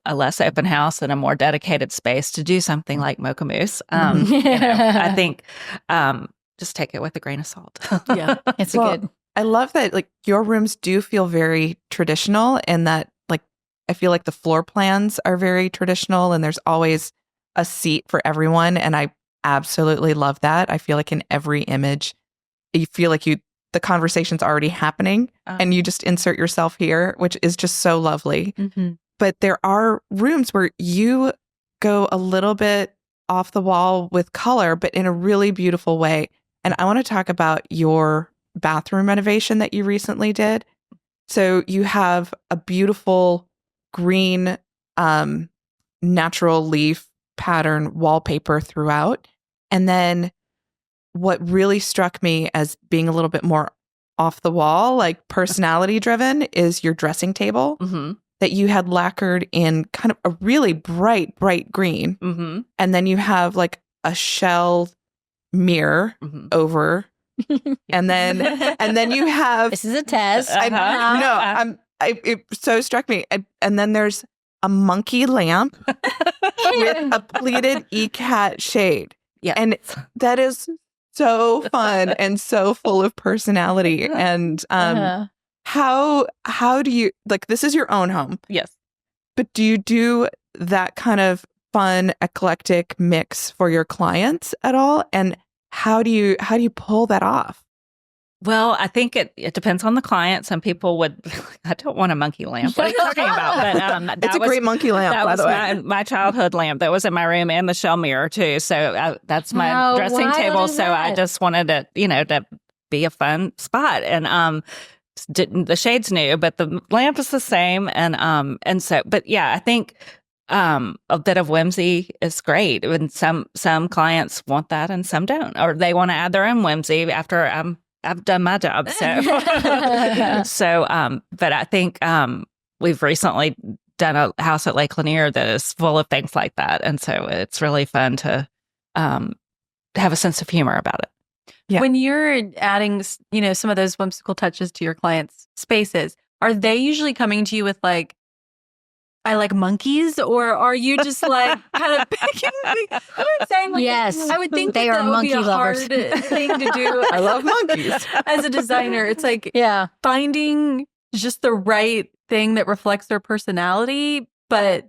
Speaker 5: a less open house and a more dedicated space to do something like Mocha Mousse. I think just take it with a grain of salt.
Speaker 4: Yeah.
Speaker 2: It's
Speaker 3: Well,
Speaker 2: a good.
Speaker 3: I love that like your rooms do feel very traditional, and that like I feel like the floor plans are very traditional, and there's always a seat for everyone, and I absolutely love that. I feel like in every image you feel like the conversation's already happening and you just insert yourself here, which is just so lovely.
Speaker 4: Mm-hmm.
Speaker 3: But there are rooms where you go a little bit off the wall with color, but in a really beautiful way. And I want to talk about your bathroom renovation that you recently did. So you have a beautiful green natural leaf pattern wallpaper throughout. And then what really struck me as being a little bit more off the wall, like personality driven, is your dressing table.
Speaker 5: Mm-hmm.
Speaker 3: That you had lacquered in kind of a really bright green.
Speaker 5: Mm-hmm.
Speaker 3: And then you have like a shell mirror over. and then you have
Speaker 2: This is a test.
Speaker 3: it so struck me. And then there's a monkey lamp with a pleated e-cat shade.
Speaker 5: Yeah.
Speaker 3: And that is so fun and so full of personality. And how do you, like, this is your own home?
Speaker 5: Yes.
Speaker 3: But do you do that kind of fun, eclectic mix for your clients at all? And how do you pull that off?
Speaker 5: Well, I think it depends on the client. Some people would, I don't want a monkey lamp. What are you talking about? But
Speaker 3: it's a great monkky lamp, by the way.
Speaker 5: My childhood lamp that was in my room, and the shell mirror too. So that's my dressing table. So I just wanted to, to be a fun spot. And the shade's new, but the lamp is the same. And so, but yeah, I think a bit of whimsy is great. And some clients want that and some don't, or they want to add their own whimsy after I've done my job. So, but I think we've recently done a house at Lake Lanier that is full of things like that. And so it's really fun to have a sense of humor about it.
Speaker 3: Yeah.
Speaker 4: When you're adding, some of those whimsical touches to your clients' spaces, are they usually coming to you with like, I like monkeys, or are you just like kind of picking? I'm saying, like,
Speaker 2: yes,
Speaker 4: I would think
Speaker 2: they
Speaker 4: that
Speaker 2: are
Speaker 4: would be
Speaker 2: monkey
Speaker 4: a
Speaker 2: lovers.
Speaker 4: hard thing to do.
Speaker 3: I love monkeys.
Speaker 4: As a designer, it's like finding just the right thing that reflects their personality, but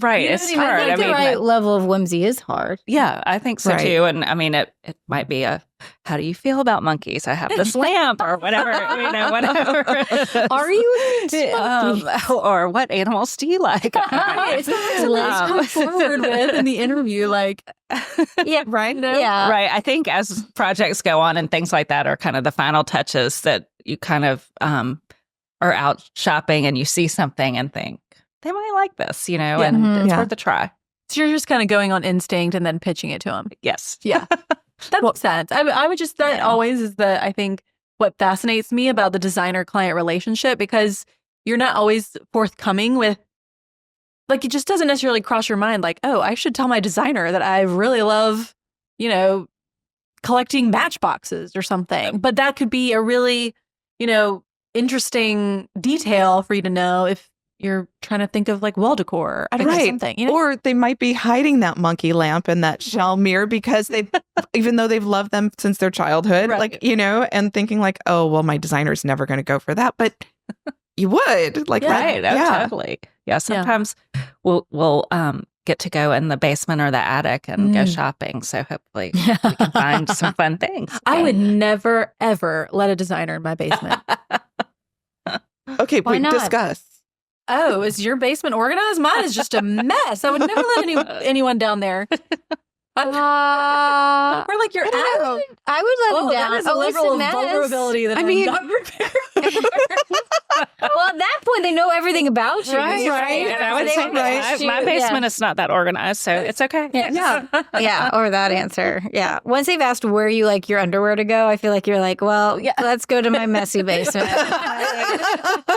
Speaker 5: right, it's hard.
Speaker 2: I think the right level of whimsy is hard.
Speaker 5: Yeah, I think so too. And I mean, it might be a how do you feel about monkeys? I have this lamp or whatever, whatever.
Speaker 2: Are you?
Speaker 5: Or what animals do you like?
Speaker 4: It's not come forward with in the interview, like,
Speaker 2: Yeah.
Speaker 3: Right?
Speaker 2: Yeah.
Speaker 5: Right. I think as projects go on and things like that are kind of the final touches that you kind of are out shopping and you see something and think, they might like this, and it's worth a try.
Speaker 4: So you're just kind of going on instinct and then pitching it to them.
Speaker 5: Yes.
Speaker 4: Yeah. That makes sense. I would just, that always is I think what fascinates me about the designer-client relationship, because you're not always forthcoming with, like, it just doesn't necessarily cross your mind, like, oh, I should tell my designer that I really love, collecting matchboxes or something. But that could be a really, interesting detail for you to know if you're trying to think of like wall decor or something.
Speaker 3: Or they might be hiding that monkey lamp and that shell mirror because even though they've loved them since their childhood, and thinking like, oh, well, my designer's never going to go for that. But you would
Speaker 5: right. Totally. Yeah. Sometimes we'll get to go in the basement or the attic and go shopping. So hopefully we can find some fun things.
Speaker 4: I would never, ever let a designer in my basement.
Speaker 3: Okay, wait, discuss.
Speaker 4: Oh, is your basement organized? Mine is just a mess. I would never let anyone down there. Or like your attic.
Speaker 2: I would let them down.
Speaker 4: That is a level of vulnerability that I'm not prepared for.
Speaker 2: Well, at that point, they know everything about you.
Speaker 5: Right. And I would say my basement is not that organized, so it's okay.
Speaker 2: Yeah. Or that answer. Yeah. Once they've asked where you like your underwear to go, I feel like you're like, well, let's go to my messy basement.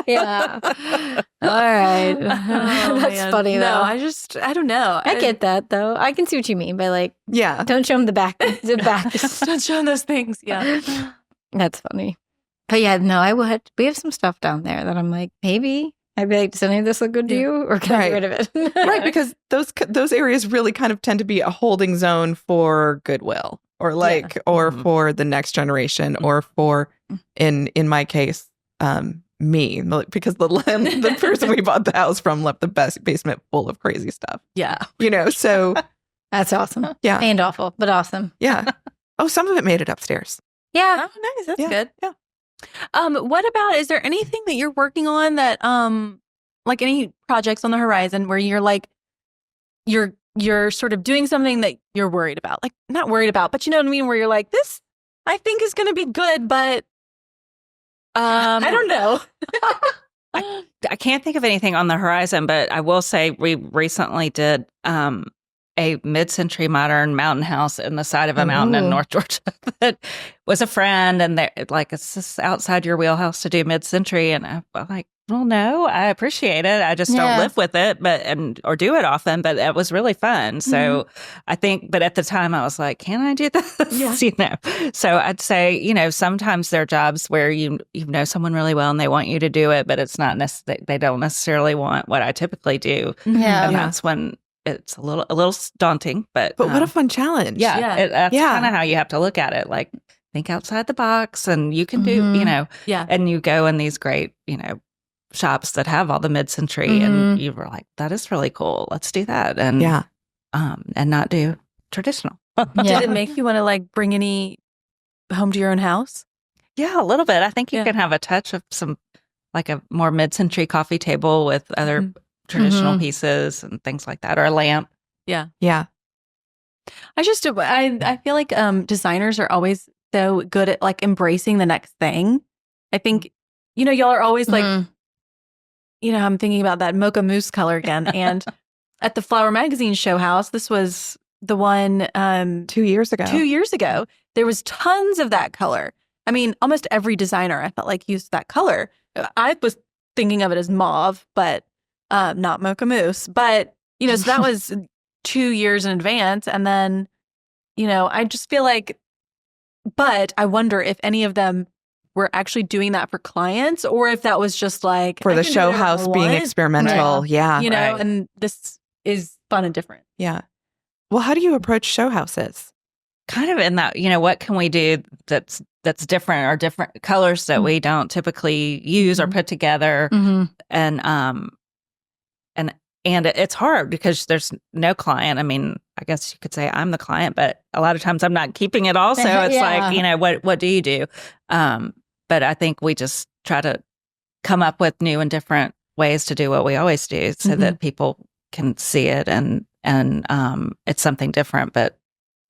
Speaker 2: Yeah. All right. That's funny, though.
Speaker 4: No, I don't know.
Speaker 2: I get that, though. I can see what you mean by like,
Speaker 3: yeah,
Speaker 2: don't show them the back.
Speaker 4: Don't show them those things. Yeah.
Speaker 2: That's funny. But yeah, no, I would. We have some stuff down there that I'm like, maybe. I'd be like, does any of this look good to you? Or can I get rid of it?
Speaker 3: Right, because those areas really kind of tend to be a holding zone for Goodwill or or for the next generation or for, in my case, me. Because the person we bought the house from left the best basement full of crazy stuff.
Speaker 4: Yeah.
Speaker 3: So.
Speaker 2: That's awesome.
Speaker 3: Yeah.
Speaker 2: And awful, but awesome.
Speaker 3: Yeah. Oh, some of it made it upstairs.
Speaker 2: Yeah.
Speaker 4: Oh, nice. That's good.
Speaker 3: Yeah.
Speaker 4: What about, is there anything that you're working on that, like any projects on the horizon where you're like, you're sort of doing something that you're worried about? Like, not worried about, but you know what I mean? Where you're like, this, I think is going to be good, but I don't know.
Speaker 5: I can't think of anything on the horizon, but I will say we recently did a mid-century modern mountain house in the side of a mountain in North Georgia that was a friend, and they're like, it's just outside your wheelhouse to do mid-century. And I'm like, well, no, I appreciate it. I just don't live with it, or do it often. But it was really fun. So I think, but at the time I was like, can I do this?
Speaker 4: Yeah.
Speaker 5: So I'd say, sometimes there are jobs where you know someone really well and they want you to do it, but it's not they don't necessarily want what I typically do.
Speaker 2: Yeah.
Speaker 5: And that's when it's a little daunting, but
Speaker 3: what a fun challenge.
Speaker 5: That's kind of how you have to look at it. Like, think outside the box, and you can do, and you go in these great, shops that have all the mid-century, and you were like, that is really cool. Let's do that. And and not do traditional.
Speaker 4: Did it make you want to like bring any home to your own house?
Speaker 5: Yeah, a little bit. I think you can have a touch of some, like a more mid-century coffee table with other traditional pieces and things like that, or a lamp.
Speaker 4: Yeah.
Speaker 3: Yeah.
Speaker 4: I feel like designers are always so good at like embracing the next thing. I think, y'all are always like, I'm thinking about that Mocha mousse color again. And at the Flower Magazine show house, this was the one
Speaker 3: 2 years ago.
Speaker 4: 2 years ago, there was tons of that color. I mean, almost every designer I felt like used that color. I was thinking of it as mauve, but not Mocha mousse. But, so that was 2 years in advance. And then, I just feel like, but I wonder if any of them were actually doing that for clients, or if that was just like
Speaker 3: for the show house being experimental.
Speaker 4: Right.
Speaker 3: Yeah.
Speaker 4: And this is fun and different.
Speaker 3: Yeah. Well, how do you approach show houses?
Speaker 5: Kind of in that, what can we do that's different, or different colors that we don't typically use or put together. And it's hard because there's no client. I mean, I guess you could say I'm the client, but a lot of times I'm not keeping it all. So it's like, you know, what do you do? But I think we just try to come up with new and different ways to do what we always do so that people can see it and it's something different, but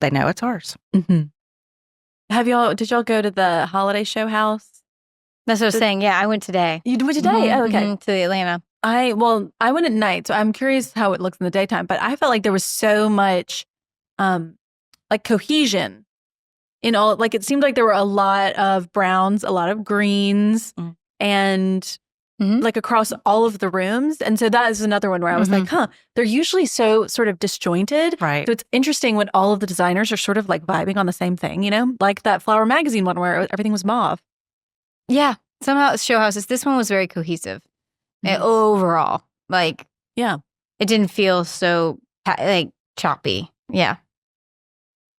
Speaker 5: they know it's ours.
Speaker 4: Did y'all go to the holiday show house?
Speaker 2: That's what I was saying. Yeah, I went today.
Speaker 4: You went today? Oh, okay.
Speaker 2: To Atlanta.
Speaker 4: I went at night, so I'm curious how it looks in the daytime, but I felt like there was so much like cohesion in all, like it seemed like there were a lot of browns, a lot of greens, and like across all of the rooms. And so that is another one where I was like, they're usually so sort of disjointed.
Speaker 5: Right.
Speaker 4: So it's interesting when all of the designers are sort of like vibing on the same thing, you know, like that Flower Magazine one where everything was mauve.
Speaker 2: Yeah. Somehow show houses, this one was very cohesive. Overall, like,
Speaker 4: yeah,
Speaker 2: it didn't feel so like choppy. Yeah.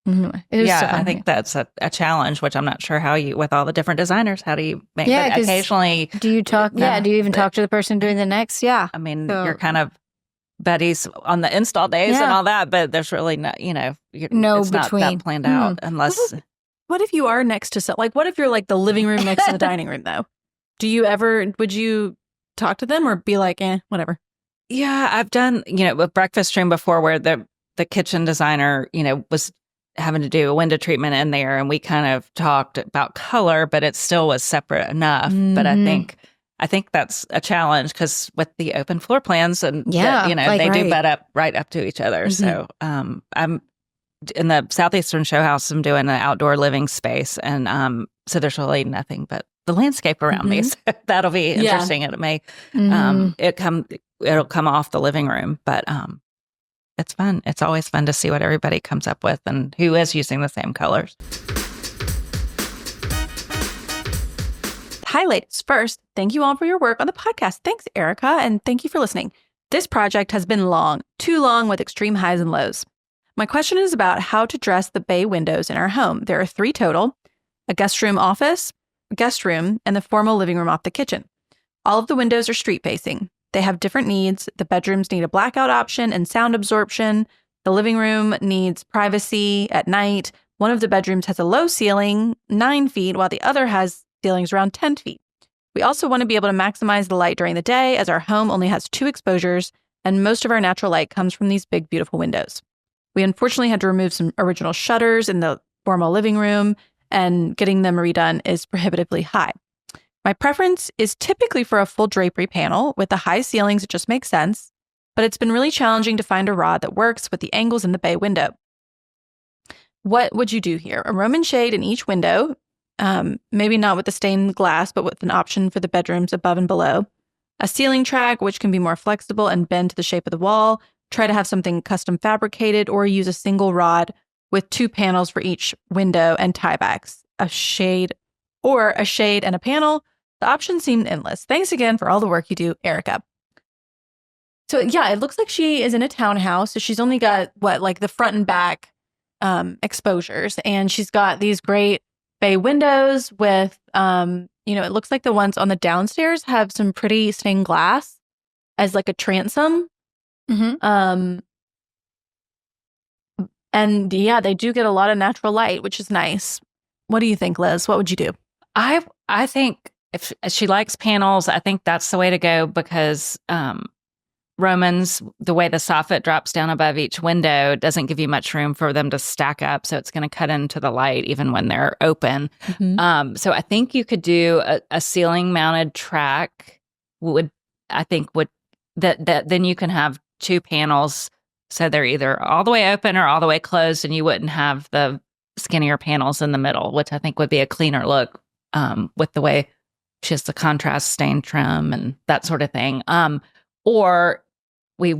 Speaker 2: It was so
Speaker 5: I think that's a challenge, which I'm not sure how you, with all the different designers, how do you make it? Occasionally,
Speaker 2: do you talk? Do you even talk to the person doing the next? Yeah.
Speaker 5: I mean, you're kind of buddies on the install days and all that, but there's really not, you know, it's not that planned out unless.
Speaker 4: What if you are next to like, what if you're like the living room next to the dining room though? Would you talk to them or be like, whatever?
Speaker 5: Yeah, I've done, you know, a breakfast room before where the kitchen designer, you know, was having to do a window treatment in there, and we kind of talked about color, but it still was separate enough. But I think that's a challenge because with the open floor plans and you know, like, they do butt up right up to each other. So I'm in the Southeastern Show House. I'm doing an outdoor living space, and so there's really nothing but the landscape around me. So that'll be interesting. It may it'll come off the living room, but it's fun. It's always fun to see what everybody comes up with and who is using the same colors.
Speaker 4: Hi, ladies. First, thank you all for your work on the podcast. Thanks, Erica, and thank you for listening. This project has been long, too long, with extreme highs and lows. My question is about how to dress the bay windows in our home. There are 3 total: a guest room office, a guest room, and the formal living room off the kitchen. All of the windows are street facing. They have different needs. The bedrooms need a blackout option and sound absorption. The living room needs privacy at night. One of the bedrooms has a low ceiling, 9 feet, while the other has ceilings around 10 feet. We also want to be able to maximize the light during the day, as our home only has 2 exposures, and most of our natural light comes from these big, beautiful windows. We unfortunately had to remove some original shutters in the formal living room, and getting them redone is prohibitively high. My preference is typically for a full drapery panel. With the high ceilings, it just makes sense, but it's been really challenging to find a rod that works with the angles in the bay window. What would you do here? A Roman shade in each window, maybe not with the stained glass, but with an option for the bedrooms above and below. A ceiling track, which can be more flexible and bend to the shape of the wall. Try to have something custom fabricated, or use a single rod with 2 panels for each window and tiebacks. A shade and a panel. The options seem endless. Thanks again for all the work you do, Erica. So yeah, it looks like she is in a townhouse. So she's only got like the front and back exposures, and she's got these great bay windows with, it looks like the ones on the downstairs have some pretty stained glass as like a transom. And yeah, they do get a lot of natural light, which is nice. What do you think, Liz? What would you do?
Speaker 5: I think if she likes panels, I think that's the way to go, because Romans, the way the soffit drops down above each window, doesn't give you much room for them to stack up. So it's going to cut into the light even when they're open. So I think you could do a ceiling mounted track then you can have 2 panels. So they're either all the way open or all the way closed, and you wouldn't have the skinnier panels in the middle, which I think would be a cleaner look with the way she has the contrast stain trim and that sort of thing. Or we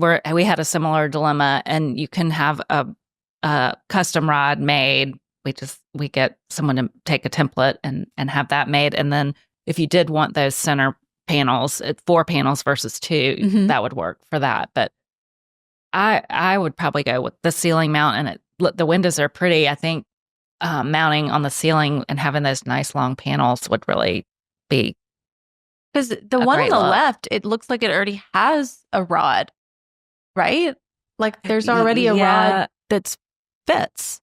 Speaker 5: had a similar dilemma, and you can have a custom rod made. We get someone to take a template and have that made. And then if you did want those center panels, 4 panels versus 2, that would work for that. But I would probably go with the ceiling mount, and the windows are pretty. I think mounting on the ceiling and having those nice long panels would really be,
Speaker 4: because the one on the left, it looks like it already has a rod, right? Like there's already a rod that fits.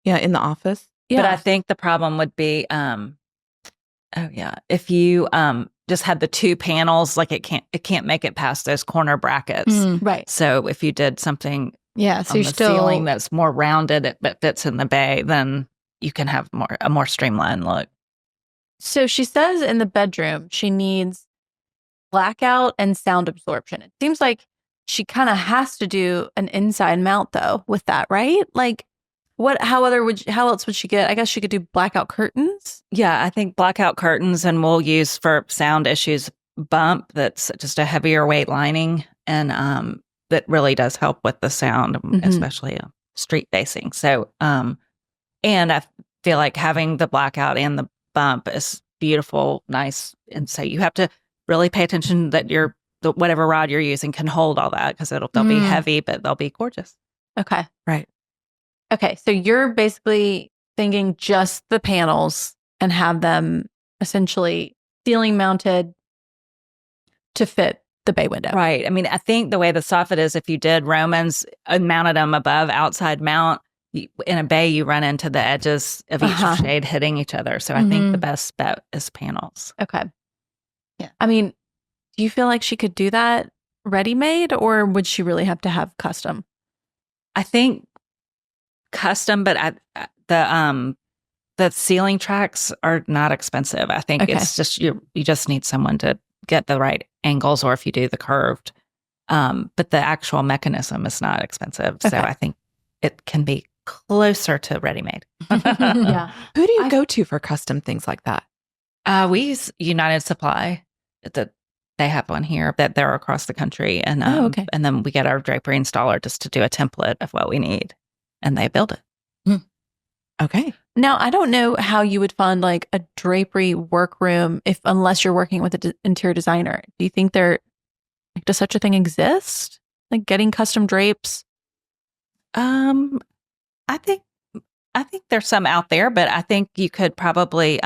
Speaker 3: Yeah, in the office.
Speaker 5: But I think the problem would be, if you just had the two panels, like it can't make it past those corner brackets.
Speaker 4: Right.
Speaker 5: So if you did something
Speaker 2: So
Speaker 5: on
Speaker 2: you're
Speaker 5: the
Speaker 2: still
Speaker 5: ceiling that's more rounded but fits in the bay, then you can have a more streamlined look.
Speaker 4: So she says in the bedroom she needs blackout and sound absorption. It seems like she kind of has to do an inside mount though with that, right? Like how else would she get? I guess she could do blackout curtains.
Speaker 5: Yeah, I think blackout curtains, and we'll use for sound issues bump that's just a heavier weight lining, and that really does help with the sound, especially street facing. So, and I feel like having the blackout and the bump is beautiful, nice, and so you have to really pay attention that whatever rod you're using can hold all that, because they'll be heavy, but they'll be gorgeous.
Speaker 4: Okay,
Speaker 3: right.
Speaker 4: Okay, so you're basically thinking just the panels and have them essentially ceiling mounted to fit the bay window.
Speaker 5: Right. I mean, I think the way the soffit is, if you did Romans and mounted them above outside mount, in a bay, you run into the edges of each shade hitting each other. So I think the best bet is panels.
Speaker 4: Okay. Yeah. I mean, do you feel like she could do that ready-made, or would she really have to have custom?
Speaker 5: I think custom, but the ceiling tracks are not expensive. I think it's just you just need someone to get the right angles, or if you do the curved. But the actual mechanism is not expensive. So I think it can be closer to ready-made.
Speaker 4: Yeah.
Speaker 3: Who do you go to for custom things like that?
Speaker 5: We use United Supply. They have one here, that they're across the country. And and then we get our drapery installer just to do a template of what we need, and they build it.
Speaker 3: Okay.
Speaker 4: Now, I don't know how you would fund like a drapery workroom unless you're working with an interior designer. Do you think does such a thing exist? Like getting custom drapes?
Speaker 5: I think there's some out there, but I think you could probably,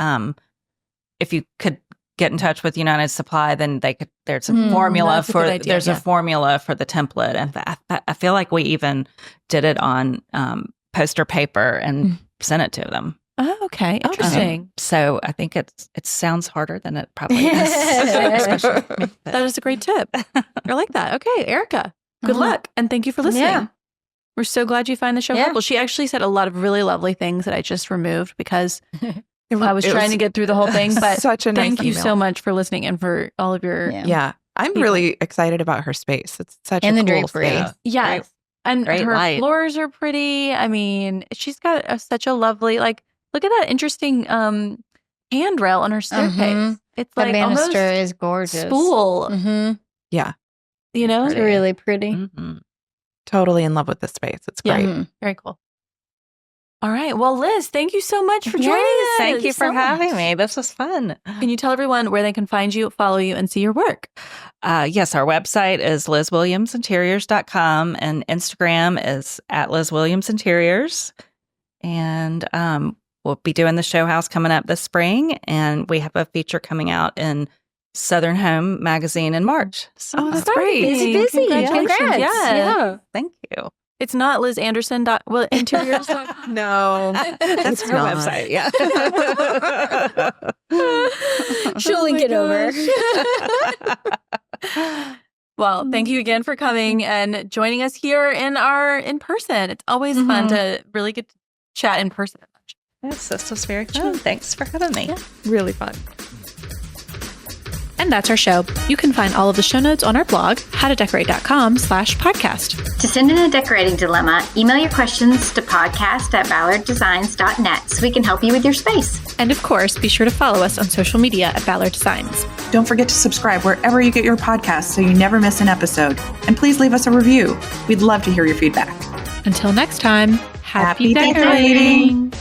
Speaker 5: if you could get in touch with United Supply, then there's a formula there's a formula for the template. And I feel like we even did it on poster paper and sent it to them.
Speaker 4: Oh, okay. Interesting.
Speaker 5: So I think it sounds harder than it probably is. Especially for me,
Speaker 4: that is a great tip. I like that. Okay, Erica, good luck. And thank you for listening.
Speaker 2: Yeah.
Speaker 4: We're so glad you find the show helpful. She actually said a lot of really lovely things that I just removed because I was trying to get through the whole thing. But
Speaker 3: such a nice
Speaker 4: thank you
Speaker 3: email.
Speaker 4: So much for listening and for all of your...
Speaker 3: Yeah. I'm really excited about her space. It's such a cool
Speaker 2: drapery.
Speaker 3: space.
Speaker 4: Yes. And
Speaker 5: great
Speaker 4: her
Speaker 5: light.
Speaker 4: floors are pretty. I mean, she's got such a lovely, look at that interesting handrail on her staircase. It's
Speaker 2: the
Speaker 4: like
Speaker 2: banister
Speaker 4: almost
Speaker 2: is gorgeous.
Speaker 4: spool.
Speaker 3: Yeah.
Speaker 4: You know?
Speaker 2: It's really pretty.
Speaker 5: Mm-hmm.
Speaker 3: Totally in love with the space. It's great.
Speaker 4: Very cool. All right. Well, Liz, thank you so much for joining us.
Speaker 5: Thank you for having me. This was fun.
Speaker 4: Can you tell everyone where they can find you, follow you, and see your work?
Speaker 5: Yes, our website is LizWilliamsInteriors.com, and Instagram is @LizWilliamsInteriors. And we'll be doing the show house coming up this spring, and we have a feature coming out in Southern Home magazine in March. So
Speaker 4: that's great.
Speaker 2: Busy.
Speaker 4: Congratulations.
Speaker 2: Congrats.
Speaker 4: Yeah.
Speaker 5: Thank you.
Speaker 4: It's not Liz Anderson. Interiors.
Speaker 3: No,
Speaker 5: That's her
Speaker 3: not.
Speaker 5: website. Yeah.
Speaker 2: She'll link it over.
Speaker 4: Well, thank you again for coming and joining us here in person. It's always fun to really get to chat in person.
Speaker 5: Yes, this was very fun. Thanks for having me.
Speaker 4: Yeah.
Speaker 3: Really fun.
Speaker 4: And that's our show. You can find all of the show notes on our blog, howtodecorate.com/podcast.
Speaker 6: To send in a decorating dilemma, email your questions to podcast@ballarddesigns.net so we can help you with your space.
Speaker 4: And of course, be sure to follow us on social media at Ballard Designs.
Speaker 7: Don't forget to subscribe wherever you get your podcasts so you never miss an episode. And please leave us a review. We'd love to hear your feedback.
Speaker 4: Until next time, happy
Speaker 7: Happy
Speaker 4: decorating.